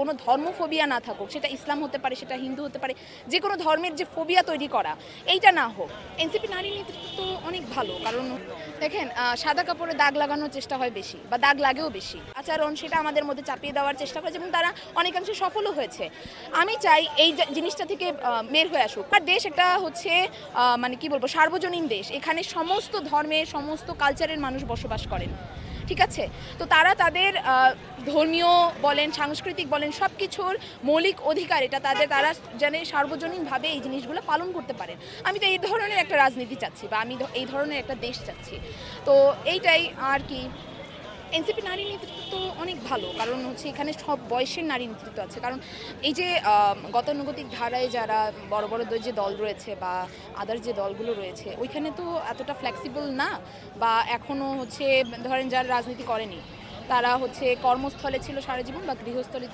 কোনো ধর্মফোবিয়া না থাকুক, সেটা ইসলাম হতে পারে, সেটা হিন্দু হতে পারে, যে কোনো ধর্মের যে ফোবিয়া তৈরি করা এইটা না হোক। এনসিপি নারী নেতৃত্ব তো অনেক ভালো, কারণ দেখেন সাদা কাপড়ে দাগ লাগানোর চেষ্টা হয় বেশি, বা দাগ লাগেও বেশি আচরণ, সেটা আমাদের মধ্যে চাপিয়ে দেওয়ার চেষ্টা করে, এবং তারা অনেকাংশে সফলও হয়েছে। আমি চাই এই জিনিসটা থেকে বের হয়ে আসুক। আর দেশ একটা হচ্ছে মানে কি বলবো, সার্বজনীন দেশ, এখানে সমস্ত ধর্মের সমস্ত কালচারের মানুষ বসবাস করেন, ঠিক আছে? তো তারা তাদের ধর্মীয় বলেন, সাংস্কৃতিক বলেন, সব কিছুর মৌলিক অধিকার, এটা তারা যেন সার্বজনীনভাবে এই জিনিসগুলো পালন করতে পারেন। আমি তো এই ধরনের একটা রাজনীতি চাচ্ছি, বা আমি এই ধরনের একটা দেশ চাচ্ছি। তো এইটাই আর কি। এনসিপি নারী নেতৃত্ব তো অনেক ভালো, কারণ হচ্ছে এখানে সব বয়সের নারী নেতৃত্ব আছে। কারণ এই যে গতানুগতিক ধারায় যারা বড় বড় যে দল রয়েছে, বা আদার যে দলগুলো রয়েছে, ওইখানে তো এতটা ফ্লেক্সিবল না, বা এখনও হচ্ছে ধরেন যারা রাজনীতি করেনি, তারা হচ্ছে কর্মস্থলে ছিল সারা জীবন, বা গৃহস্থলে